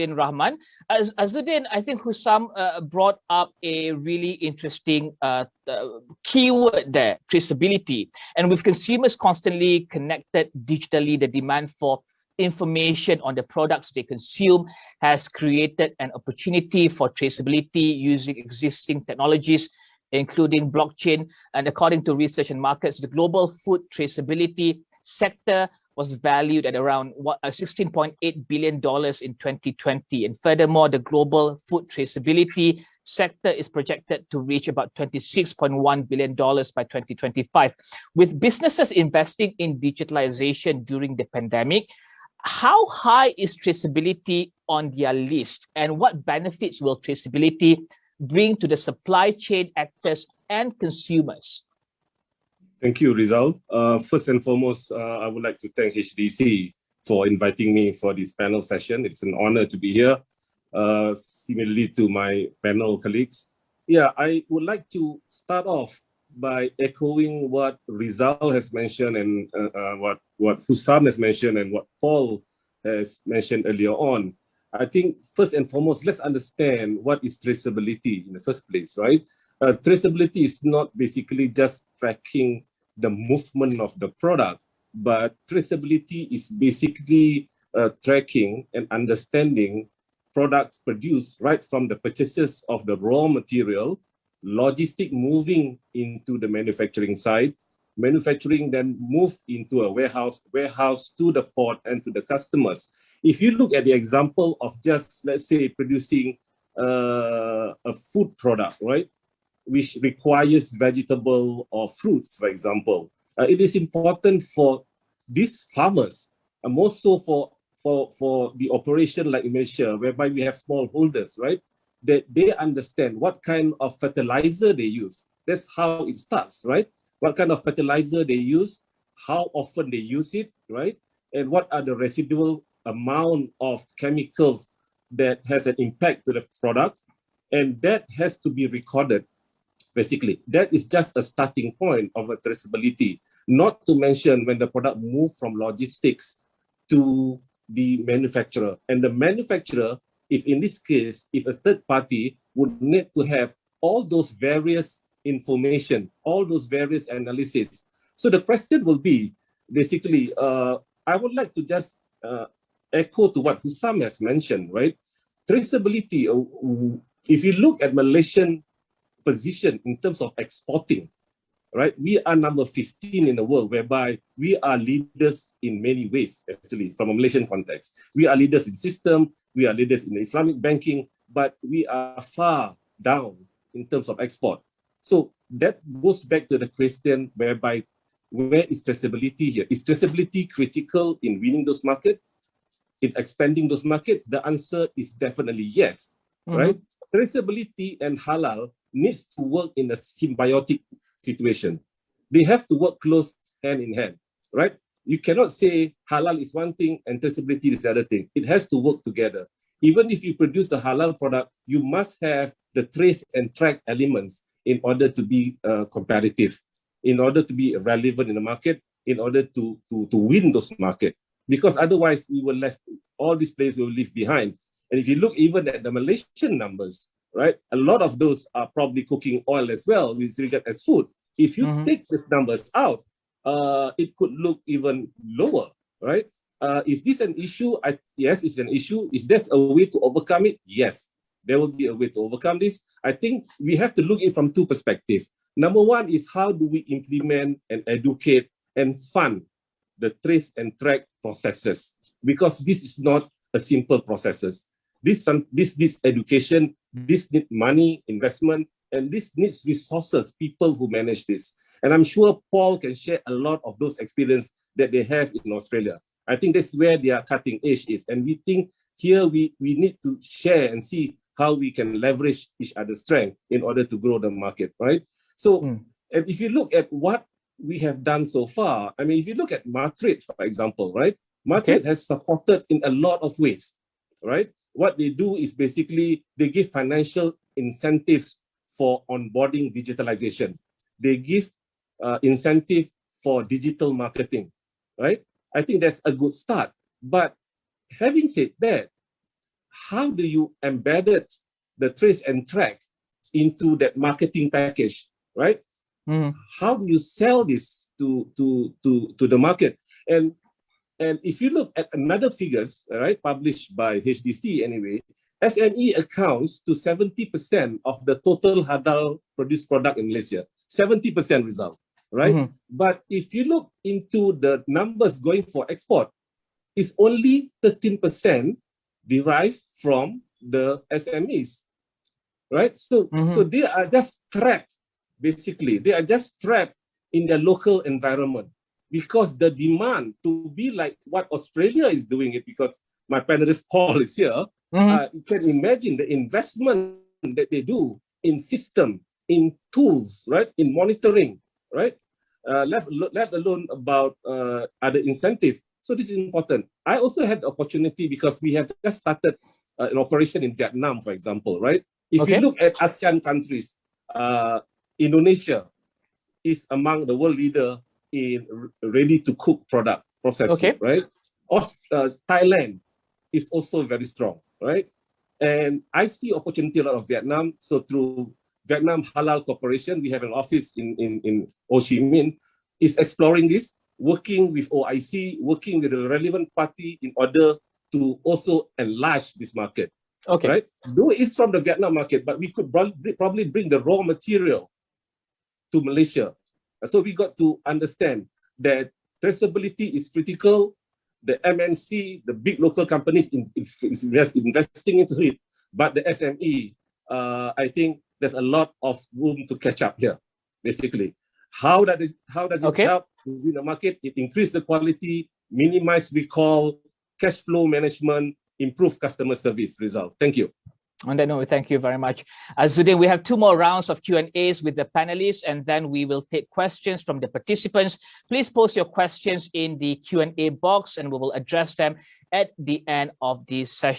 Rahman. Azuddin, I think Hussam brought up a really interesting keyword there, traceability. And with consumers constantly connected digitally, the demand for information on the products they consume has created an opportunity for traceability using existing technologies, including blockchain. And according to Research and Markets, the global food traceability sector was valued at around $16.8 billion in 2020. And furthermore, the global food traceability sector is projected to reach about $26.1 billion by 2025. With businesses investing in digitalization during the pandemic, how high is traceability on their list, and what benefits will traceability bring to the supply chain actors and consumers? Thank you, Rizal. First and foremost, I would like to thank HDC for inviting me for this panel session. It's an honor to be here, similarly to my panel colleagues. Yeah, I would like to start off by echoing what Rizal has mentioned and what Hussam has mentioned and what Paul has mentioned earlier on. I think first and foremost, let's understand what is traceability in the first place, right? Traceability is not basically just tracking the movement of the product, but traceability is basically tracking and understanding products produced right from the purchases of the raw material, logistic moving into the manufacturing side, manufacturing then move into a warehouse to the port and to the customers. If you look at the example of just, let's say, producing a food product, right, which requires vegetable or fruits, for example, it is important for these farmers, and more so for the operation like Malaysia, whereby we have smallholders, right, that they understand what kind of fertilizer they use. That's how it starts, right? What kind of fertilizer they use, how often they use it, right? And what are the residual amount of chemicals that has an impact to the product. And that has to be recorded, basically. That is just a starting point of a traceability, not to mention when the product moves from logistics to the manufacturer. And the manufacturer, if in this case, if a third party would need to have all those various information, all those various analysis. So the question will be, basically, I would like to just echo to what Hussam has mentioned, right? Traceability, if you look at Malaysian position in terms of exporting, right? We are number 15 in the world, whereby we are leaders in many ways, actually, from a Malaysian context. We are leaders in system, we are leaders in Islamic banking, but we are far down in terms of export. So that goes back to the question whereby, where is traceability here? Is traceability critical in winning those markets, in expanding those markets? The answer is definitely yes, right? Traceability and halal needs to work in a symbiotic situation. They have to work close hand in hand, right? You cannot say halal is one thing and traceability is the other thing. It has to work together. Even if you produce a halal product, you must have the trace and track elements in order to be competitive, in order to be relevant in the market, in order to win those markets. Because otherwise, we will left, all these players will leave behind. And if you look even at the Malaysian numbers, right, a lot of those are probably cooking oil as well, with regard as food. If you take these numbers out, it could look even lower, right? Is this an issue? Yes, it's an issue. Is there a way to overcome it? Yes, there will be a way to overcome this. I think we have to look at it from two perspectives. Number one is, how do we implement and educate and fund the trace and track processes? Because this is not a simple processes. This education, this needs money, investment, and this needs resources, people who manage this. And I'm sure Paul can share a lot of those experience that they have in Australia. I think that's where their cutting edge is. And we think here we need to share and see how we can leverage each other's strength in order to grow the market, right? So and if you look at what we have done so far, I mean, if you look at Martrade, for example, right? Martrade has supported in a lot of ways, right? What they do is basically they give financial incentives for onboarding digitalization. They give incentive for digital marketing, right? I think that's a good start. But having said that, how do you embed the trace and track into that marketing package, right? How do you sell this to the market? And if you look at another figures, right, published by HDC anyway, SME accounts to 70% of the total halal produced product in Malaysia. 70% result, right? But if you look into the numbers going for export, it's only 13% derived from the SMEs, right? So they are just trapped, basically. They are just trapped in their local environment because the demand to be like what Australia is doing it, because my panelist Paul is here, you can imagine the investment that they do in system, in tools, right, in monitoring, right? Let alone about other incentive. So this is important. I also had the opportunity because we have just started an operation in Vietnam, for example, right? If you look at ASEAN countries, Indonesia is among the world leader in ready-to-cook product processing, right? Thailand is also very strong, right? And I see opportunity a lot of Vietnam. So through Vietnam Halal Corporation, we have an office in Ho Chi Minh, is exploring this, working with OIC, working with the relevant party in order to also enlarge this market. Right? Though it's from the Vietnam market, but we could probably bring the raw material to Malaysia. So we got to understand that traceability is critical. The MNC, the big local companies is investing into it, but the SME, I think there's a lot of room to catch up here, basically. How does it help in the market? It increase the quality, minimize recall, cash flow management, improve customer service result. Thank you. On that note, thank you very much. Azuddin, we have 2 more rounds of Q&As with the panelists, and then we will take questions from the participants. Please post your questions in the Q&A box, and we will address them at the end of this session.